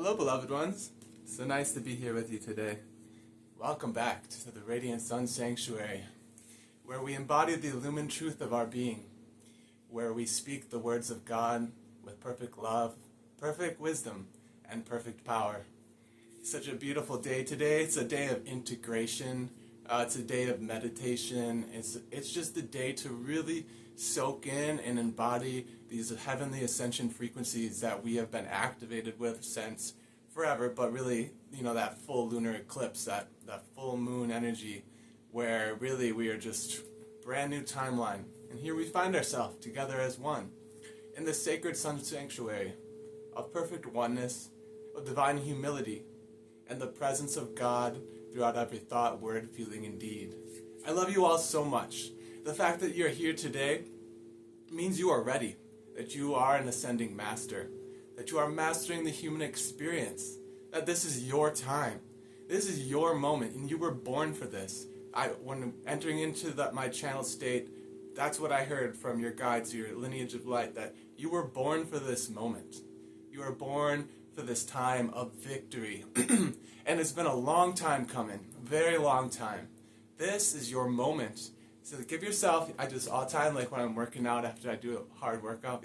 Hello, beloved ones. So nice to be here with you today. Welcome back to the Radiant Sun Sanctuary, where we embody the illumined truth of our being, where we speak the words of God with perfect love, perfect wisdom, and perfect power. It's such a beautiful day today. It's a day of integration. It's a day of meditation. It's just a day to really soak in and embody these heavenly ascension frequencies that we have been activated with since forever, but really, that full lunar eclipse, that full moon energy, where really we are just brand new timeline. And here we find ourselves together as one in the sacred sun sanctuary of perfect oneness, of divine humility, and the presence of God throughout every thought, word, feeling, and deed. I love you all so much. The fact that you're here today means you are ready, that you are an ascending master, that you are mastering the human experience, that this is your time, this is your moment, and you were born for this. When entering into my channel state, that's what I heard from your guides, your lineage of light, that you were born for this moment. You were born for this time of victory. And it's been a long time coming, a very long time. This is your moment. So give yourself, I just all the time, like when I'm working out after I do a hard workout,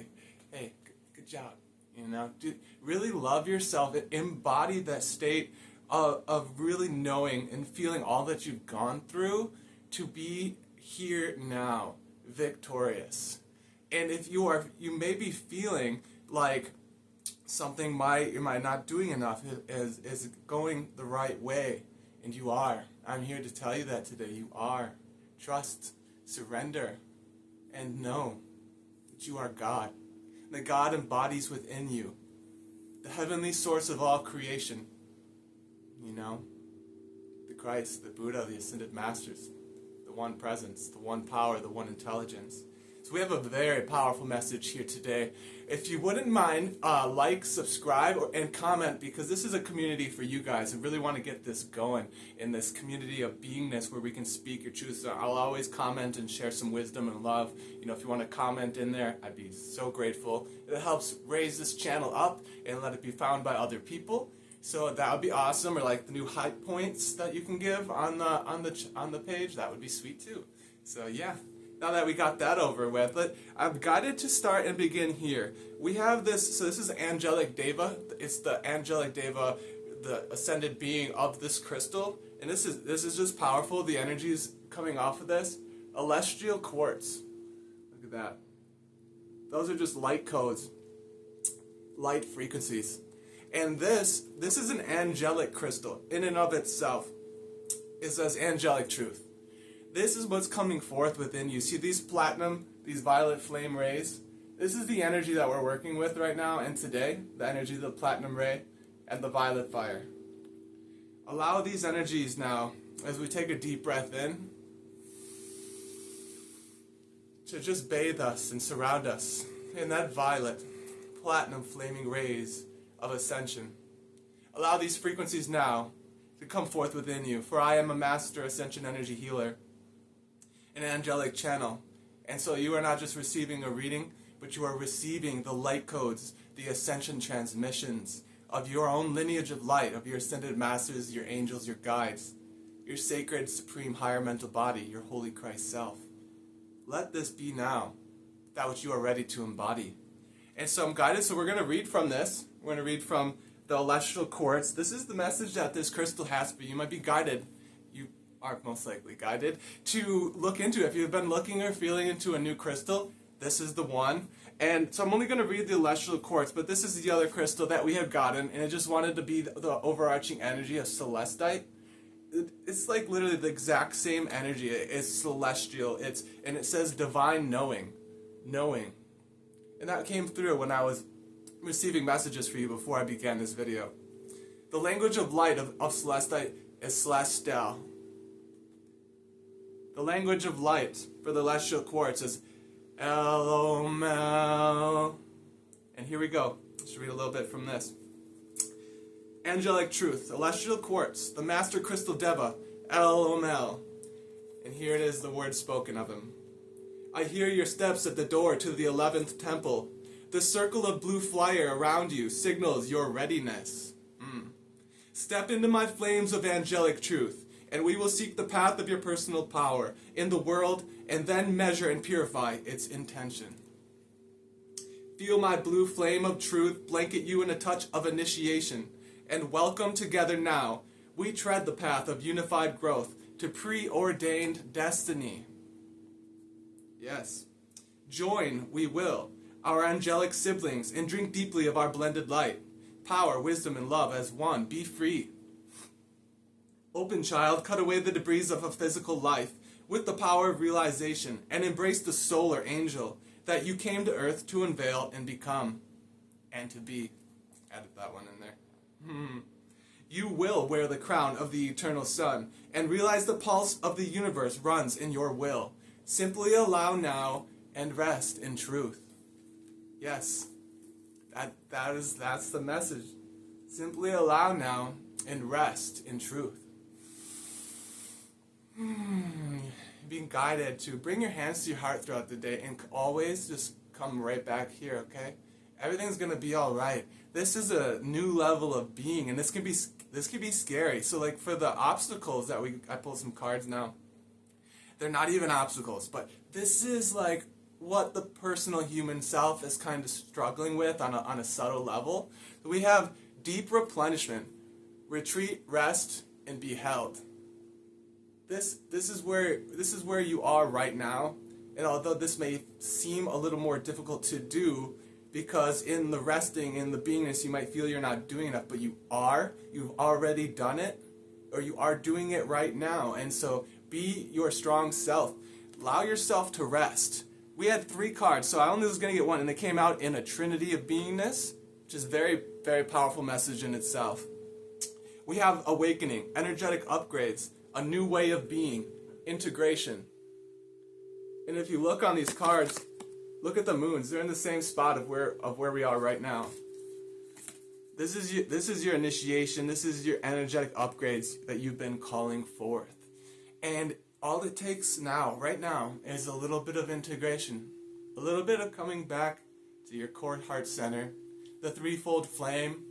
hey, good job. Really love yourself, embody that state of really knowing and feeling all that you've gone through to be here now, victorious. And if you may be feeling like something you might not doing enough is going the right way, and you are. I'm here to tell you that today. You are. Trust, surrender, and know that you are God. That God embodies within you the heavenly source of all creation. The Christ, the Buddha, the Ascended Masters, the one presence, the one power, the one intelligence. So we have a very powerful message here today. If you wouldn't mind, like, subscribe, and comment, because this is a community for you guys. I really want to get this going in this community of beingness where we can speak your truth. So I'll always comment and share some wisdom and love. If you want to comment in there, I'd be so grateful. It helps raise this channel up and let it be found by other people. So that would be awesome. Or like the new hype points that you can give on the page, that would be sweet too. So yeah. Now that we got that over with, I'm guided to start and begin here. We have this, so this is Angelic Deva. It's the Angelic Deva, the ascended being of this crystal. And this is just powerful. The energy is coming off of this. Celestial quartz. Look at that. Those are just light codes, light frequencies. And this is an angelic crystal in and of itself. It says angelic truth. This is what's coming forth within you. See these platinum, these violet flame rays? This is the energy that we're working with right now and today. The energy of the platinum ray and the violet fire. Allow these energies now, as we take a deep breath in, to just bathe us and surround us in that violet, platinum flaming rays of ascension. Allow these frequencies now to come forth within you. For I am a master ascension energy healer, an angelic channel. And so you are not just receiving a reading, but you are receiving the light codes, the ascension transmissions of your own lineage of light, of your ascended masters, your angels, your guides, your sacred, supreme, higher mental body, your holy Christ self. Let this be now that which you are ready to embody. And so I'm guided, so we're going to read from this. We're going to read from the celestial quartz. This is the message that this crystal has for you. You might be guided. Are most likely guided to look into. If you've been looking or feeling into a new crystal, this is the one. And so I'm only going to read the celestial quartz, but this is the other crystal that we have gotten, and it just wanted to be the overarching energy of celestite. It's like literally the exact same energy. It's celestial. And it says divine knowing. And that came through when I was receiving messages for you before I began this video. The language of light of celestite is celestial. The language of light for the celestial quartz is Elomel. And here we go. Let's read a little bit from this. Angelic truth, celestial quartz, the master crystal Deva, Elomel. And here it is, the word spoken of him. I hear your steps at the door to the 11th temple. The circle of blue fire around you signals your readiness. Step into my flames of angelic truth, and we will seek the path of your personal power in the world and then measure and purify its intention. Feel my blue flame of truth blanket you in a touch of initiation, and welcome together now. We tread the path of unified growth to preordained destiny. Yes. Join, we will, our angelic siblings, and drink deeply of our blended light. Power, wisdom, and love as one. Be free. Open, child, cut away the debris of a physical life with the power of realization, and embrace the soul or angel that you came to earth to unveil and become, and to be. Added that one in there. You will wear the crown of the eternal sun, and realize the pulse of the universe runs in your will. Simply allow now and rest in truth. Yes, that's the message. Simply allow now and rest in truth. Being guided to bring your hands to your heart throughout the day, and always just come right back here, okay? Everything's gonna be all right. This is a new level of being, and this can be scary. So like for the obstacles that I pulled some cards now. They're not even obstacles, but this is like what the personal human self is kind of struggling with on a subtle level. We have deep replenishment, retreat, rest, and be held. This is where you are right now, and although this may seem a little more difficult to do, because in the resting, in the beingness, you might feel you're not doing enough, but you've already done it, or you are doing it right now, and so be your strong self. Allow yourself to rest. We had 3 cards, so I only was going to get one, and they came out in a trinity of beingness, which is very, very powerful message in itself. We have awakening, energetic upgrades, a new way of being, integration. And if you look on these cards, look at the moons. They're in the same spot of where we are right now. This is your initiation. This is your energetic upgrades that you've been calling forth. And all it takes now, right now, is a little bit of integration. A little bit of coming back to your core heart center. The threefold flame,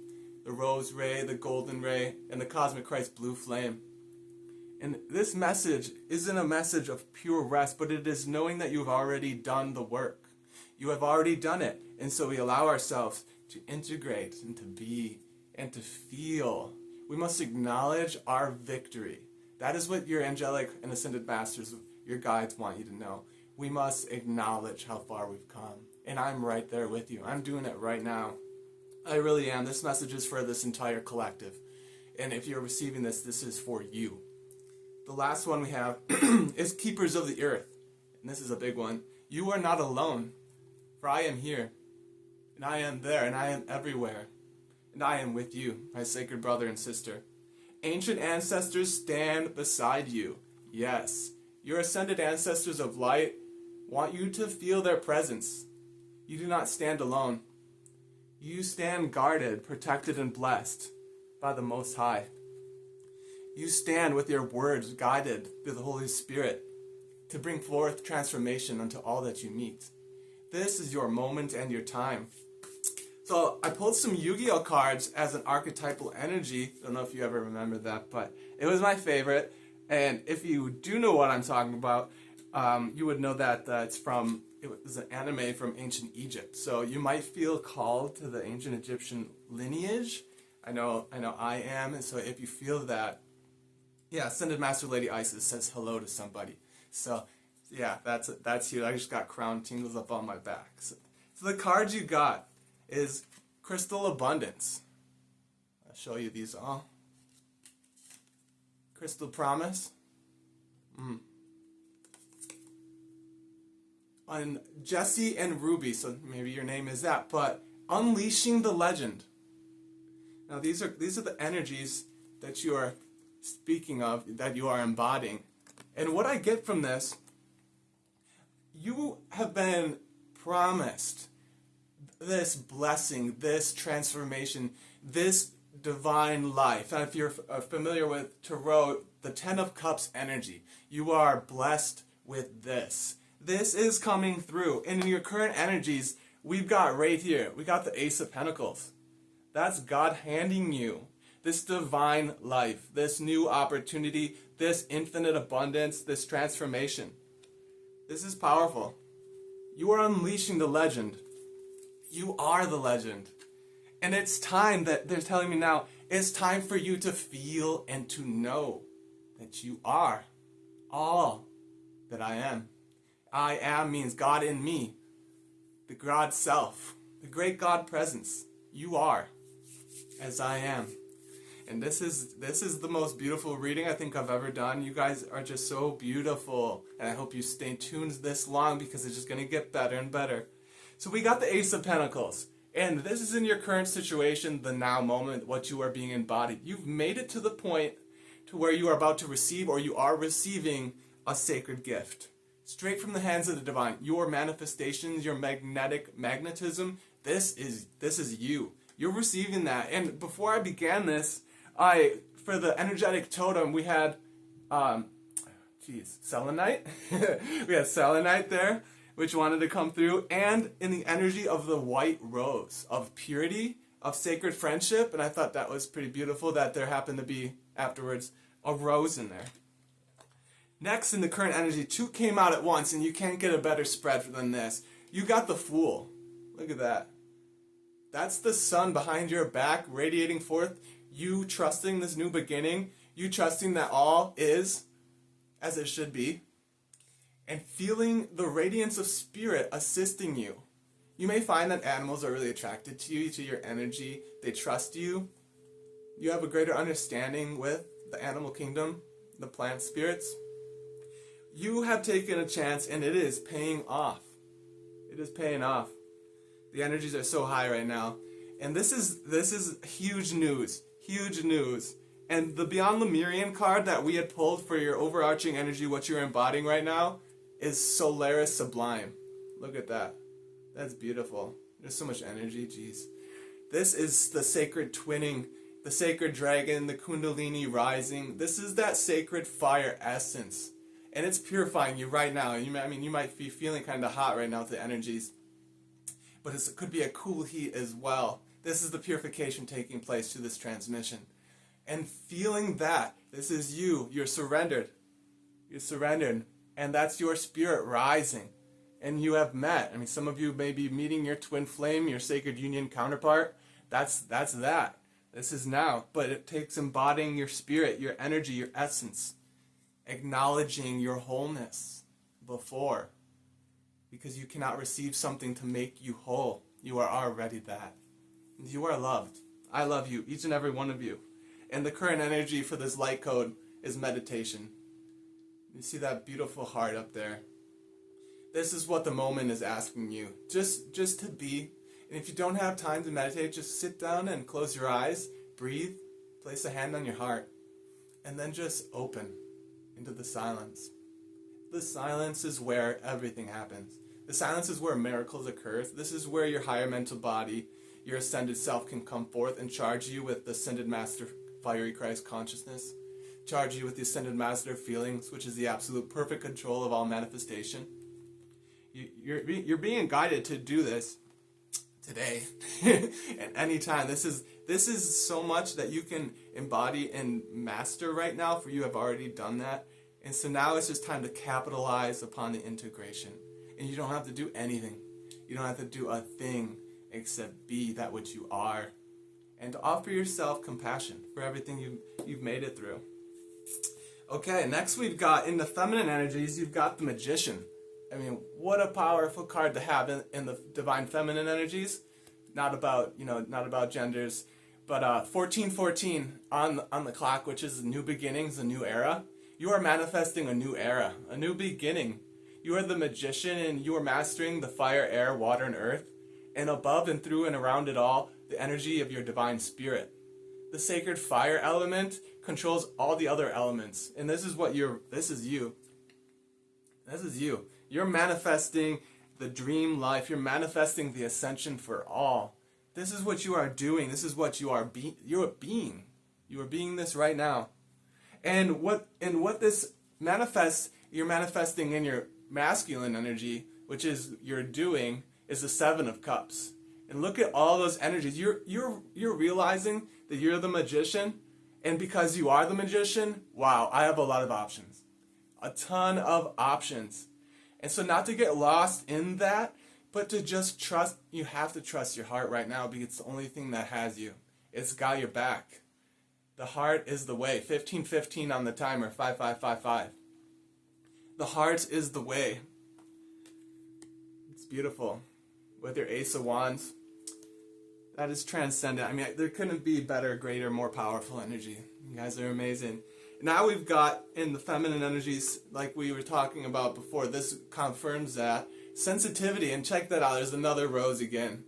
the rose ray, the golden ray, and the cosmic Christ blue flame. And this message isn't a message of pure rest, but it is knowing that you've already done the work. You have already done it. And so we allow ourselves to integrate and to be and to feel. We must acknowledge our victory. That is what your angelic and ascended masters, your guides, want you to know. We must acknowledge how far we've come. And I'm right there with you. I'm doing it right now. I really am. This message is for this entire collective. And if you're receiving this, this is for you. The last one we have is Keepers of the Earth. And this is a big one. You are not alone, for I am here, and I am there, and I am everywhere. And I am with you, my sacred brother and sister. Ancient ancestors stand beside you. Yes, your ascended ancestors of light want you to feel their presence. You do not stand alone. You stand guarded, protected, and blessed by the Most High. You stand with your words guided through the Holy Spirit to bring forth transformation unto all that you meet. This is your moment and your time. So I pulled some Yu-Gi-Oh cards as an archetypal energy. I don't know if you ever remember that, but it was my favorite. And if you do know what I'm talking about, you would know that it was an anime from ancient Egypt. So you might feel called to the ancient Egyptian lineage. I know I am. And so if you feel that, yeah, Ascended Master Lady Isis says hello to somebody. So yeah, that's you. I just got crown tingles up on my back. So the cards you got is Crystal Abundance. I'll show you these all. Crystal Promise. On Jesse and Ruby, so maybe your name is that, but Unleashing the Legend. Now these are the energies that you are speaking of, that you are embodying. And what I get from this, you have been promised this blessing, this transformation, this divine life. And if you're familiar with Tarot, the Ten of Cups energy, you are blessed with this. This is coming through. And in your current energies, we've got right here, we got the Ace of Pentacles. That's God handing you this divine life, this new opportunity, this infinite abundance, this transformation. This is powerful. You are unleashing the legend. You are the legend. And it's time that they're telling me now, it's time for you to feel and to know that you are all that I am. I am means God in me, the God self, the great God presence. You are as I am. And this is the most beautiful reading I think I've ever done. You guys are just so beautiful. And I hope you stay tuned this long because it's just going to get better and better. So we got the Ace of Pentacles. And this is in your current situation, the now moment, what you are being embodied. You've made it to the point to where you are about to receive or you are receiving a sacred gift. Straight from the hands of the divine. Your manifestations, your magnetism, this is you. You're receiving that. And before I began this, for the energetic totem, we had, selenite. We had selenite there, which wanted to come through. And in the energy of the white rose, of purity, of sacred friendship. And I thought that was pretty beautiful that there happened to be, afterwards, a rose in there. Next, in the current energy, 2 came out at once, and you can't get a better spread than this. You got the Fool. Look at that. That's the sun behind your back, radiating forth. You trusting this new beginning. You trusting that all is as it should be. And feeling the radiance of spirit assisting you. You may find that animals are really attracted to you, to your energy. They trust you. You have a greater understanding with the animal kingdom, the plant spirits. You have taken a chance and it is paying off. It is paying off. The energies are so high right now. And this is huge news. Huge news. And the Beyond Lemurian card that we had pulled for your overarching energy, what you're embodying right now, is Solaris Sublime. Look at that. That's beautiful. There's so much energy, jeez. This is the sacred twinning, the sacred dragon, the Kundalini rising. This is that sacred fire essence. And it's purifying you right now. You might be feeling kind of hot right now with the energies. But it could be a cool heat as well. This is the purification taking place through this transmission. And feeling that, this is you. You're surrendered. You're surrendered. And that's your spirit rising. And you have met. Some of you may be meeting your twin flame, your sacred union counterpart. That's that. This is now. But it takes embodying your spirit, your energy, your essence. Acknowledging your wholeness before. Because you cannot receive something to make you whole. You are already that. You are loved. I love you, each and every one of you. And the current energy for this light code is meditation. You see that beautiful heart up there? This is what the moment is asking you. Just to be. And if you don't have time to meditate, just sit down and close your eyes. Breathe. Place a hand on your heart. And then just open into the silence. The silence is where everything happens. The silence is where miracles occur. This is where your higher mental body, your ascended self can come forth and charge you with the ascended master fiery Christ consciousness. Charge you with the ascended master of feelings, which is the absolute perfect control of all manifestation. You're being guided to do this today and anytime. This is so much that you can embody and master right now, for you have already done that. And so now it's just time to capitalize upon the integration. And you don't have to do anything. You don't have to do a thing except be that which you are. And to offer yourself compassion for everything you've made it through. Okay, next we've got, in the feminine energies, you've got the Magician. What a powerful card to have in the divine feminine energies. Not about genders, but 1414 on the clock, which is new beginnings, a new era. You are manifesting a new era, a new beginning. You are the Magician, and you are mastering the fire, air, water, and earth. And above and through and around it all, the energy of your divine spirit. The sacred fire element controls all the other elements. And this is you. This is you. You're manifesting the dream life. You're manifesting the ascension for all. This is what you are doing. This is what you are being. You are being this right now. And what this manifests, you're manifesting in your masculine energy, which is you're doing, is the 7 of Cups. And look at all those energies. You're realizing that you're the magician, and because you are the magician, wow, I have a lot of options. A ton of options. And so not to get lost in that, but to just trust. You have to trust your heart right now, because it's the only thing that has you. It's got your back. The heart is the way. 15:15 on the timer. 5555. The heart is the way. It's beautiful. With your Ace of Wands, that is transcendent. I mean, there couldn't be better, greater, more powerful energy. You guys are amazing. Now we've got in the feminine energies, like we were talking about before, this confirms that. Sensitivity, and check that out. There's another rose again.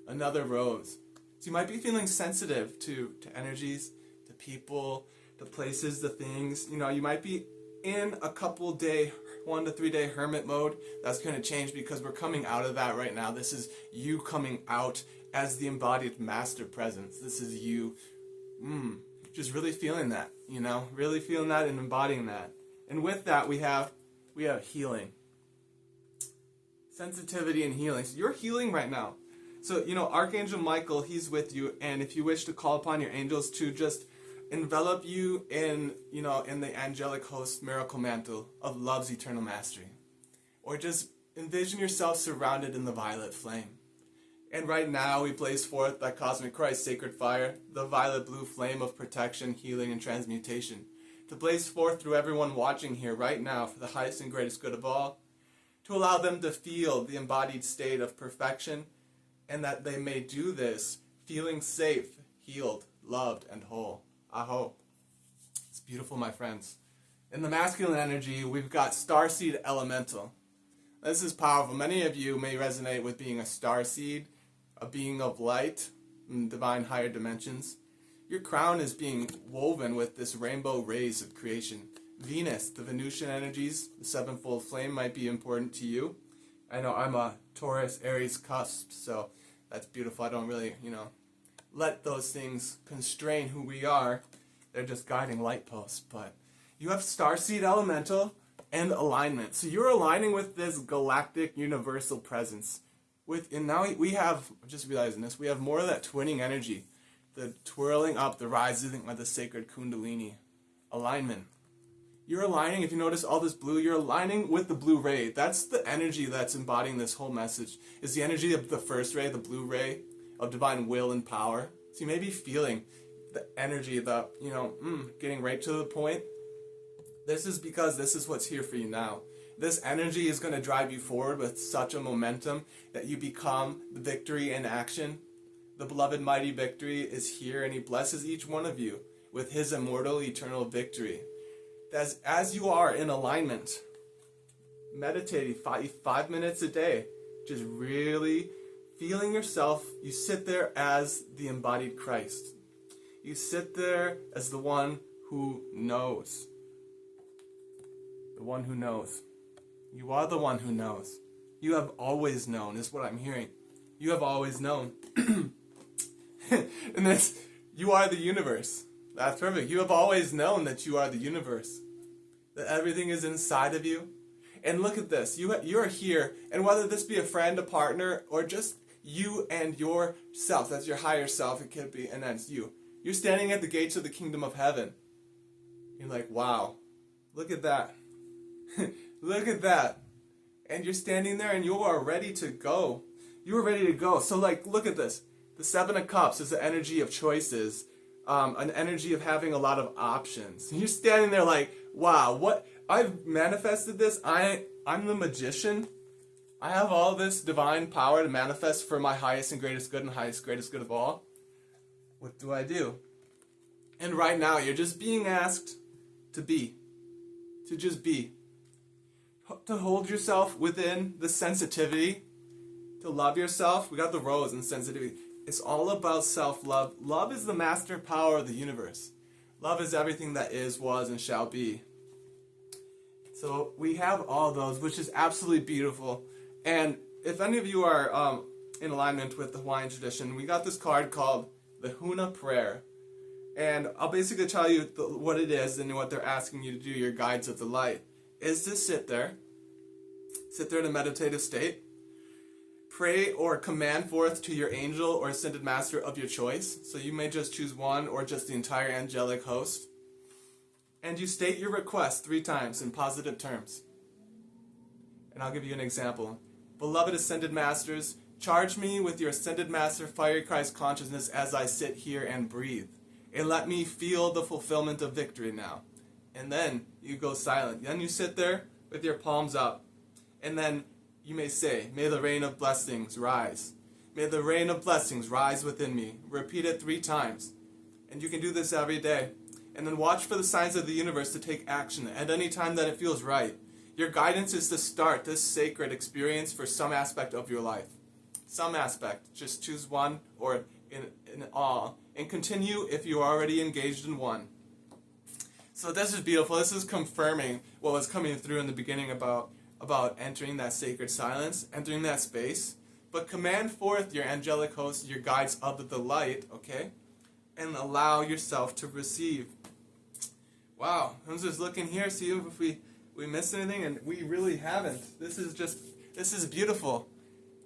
Another rose. So you might be feeling sensitive to energies, to people, to places, to things. You know, you might be in a couple day, 1 to 3 day hermit mode. That's going to change because we're coming out of that right now. This is you coming out as the embodied master presence. This is you just really feeling that, you know, really feeling that and embodying that. And with that we have healing. Sensitivity and healing. So you're healing right now. So, you know, Archangel Michael, he's with you, and if you wish to call upon your angels to just envelop you in, you know, in the angelic host miracle mantle of love's eternal mastery. Or just envision yourself surrounded in the violet flame. And right now we blaze forth that cosmic Christ sacred fire, the violet blue flame of protection, healing, and transmutation, to blaze forth through everyone watching here right now for the highest and greatest good of all, to allow them to feel the embodied state of perfection, and that they may do this feeling safe, healed, loved, and whole. Aho. It's beautiful, my friends. In the masculine energy, we've got starseed elemental. This is powerful. Many of you may resonate with being a starseed, a being of light in divine higher dimensions. Your crown is being woven with this rainbow rays of creation. Venus, the Venusian energies, the sevenfold flame might be important to you. I know I'm a Taurus, Aries cusp, so that's beautiful. I don't really, you know, let those things constrain who we are. They're just guiding light posts. But you have starseed elemental and alignment. So you're aligning with this galactic universal presence. And now we have, just realizing this, we have more of that twinning energy. The twirling up, the rising of the sacred kundalini. Alignment. You're aligning, if you notice all this blue, you're aligning with the blue ray. That's the energy that's embodying this whole message. Is the energy of the first ray, the blue ray, of divine will and power. So you may be feeling the energy, the, you know, getting right to the point. This is because this is what's here for you now. This energy is going to drive you forward with such a momentum that you become the victory in action. The beloved mighty victory is here, and he blesses each one of you with his immortal eternal victory. As you are in alignment, meditating 5 minutes a day, just really feeling yourself, you sit there as the embodied Christ. You sit there as the one who knows. The one who knows. You are the one who knows. You have always known, is what I'm hearing. You have always known. And this, you are the universe. That's perfect. You have always known that you are the universe. That everything is inside of you. And look at this. You are here, and whether this be a friend, a partner, or just you and yourself, that's your higher self, it could be, and that's you. You're standing at the gates of the kingdom of heaven. You're like, wow, look at that. Look at that. And you're standing there and you are ready to go. You are ready to go. So like, look at this. The Seven of Cups is the energy of choices, an energy of having a lot of options. And you're standing there like, wow, what? I've manifested this. I'm the magician. I have all this divine power to manifest for my highest and greatest good and highest greatest good of all. What do I do? And right now, you're just being asked to be. To just be. To hold yourself within the sensitivity. To love yourself. We got the rose and sensitivity. It's all about self-love. Love is the master power of the universe. Love is everything that is, was, and shall be. So we have all those, which is absolutely beautiful. And if any of you are in alignment with the Hawaiian tradition, we got this card called the Huna Prayer. And I'll basically tell you what it is and what they're asking you to do, your guides of the light, is to sit there in a meditative state, pray or command forth to your angel or ascended master of your choice. So you may just choose one or just the entire angelic host. And you state your request 3 times in positive terms. And I'll give you an example. Beloved ascended masters, charge me with your ascended master fiery Christ consciousness as I sit here and breathe. And let me feel the fulfillment of victory now. And then you go silent. Then you sit there with your palms up. And then you may say, may the rain of blessings rise. May the rain of blessings rise within me. Repeat it 3 times. And you can do this every day. And then watch for the signs of the universe to take action at any time that it feels right. Your guidance is to start this sacred experience for some aspect of your life. Some aspect. Just choose one or in all. And continue if you are already engaged in one. So this is beautiful. This is confirming what was coming through in the beginning about entering that sacred silence, entering that space. But command forth your angelic hosts, your guides of the light, okay? And allow yourself to receive. Wow, I'm just looking here, see if we missed anything, and we really haven't. This is beautiful.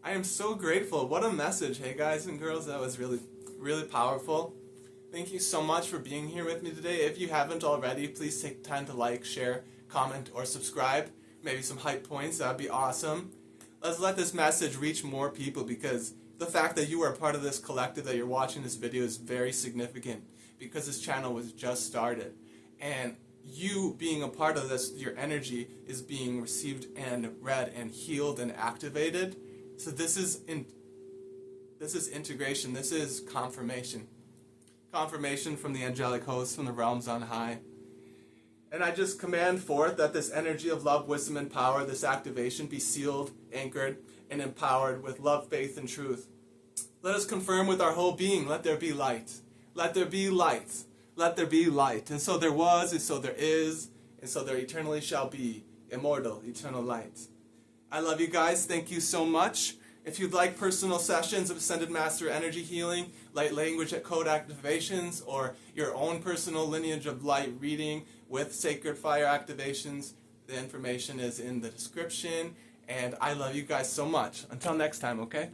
I am so grateful. What a message, hey guys and girls. That was really, really powerful. Thank you so much for being here with me today. If you haven't already, please take time to like, share, comment, or subscribe. Maybe some hype points, that would be awesome. Let's let this message reach more people, because the fact that you are a part of this collective, that you're watching this video, is very significant, because this channel was just started. And you being a part of this, your energy is being received and read and healed and activated. So this is integration, this is confirmation. Confirmation from the angelic hosts, from the realms on high. And I just command forth that this energy of love, wisdom, and power, this activation, be sealed, anchored, and empowered with love, faith, and truth. Let us confirm with our whole being, let there be light. Let there be light. Let there be light. And so there was, and so there is, and so there eternally shall be, immortal, eternal light. I love you guys. Thank you so much. If you'd like personal sessions of Ascended Master energy healing, light language at code activations, or your own personal lineage of light reading with sacred fire activations, the information is in the description. And I love you guys so much. Until next time, okay?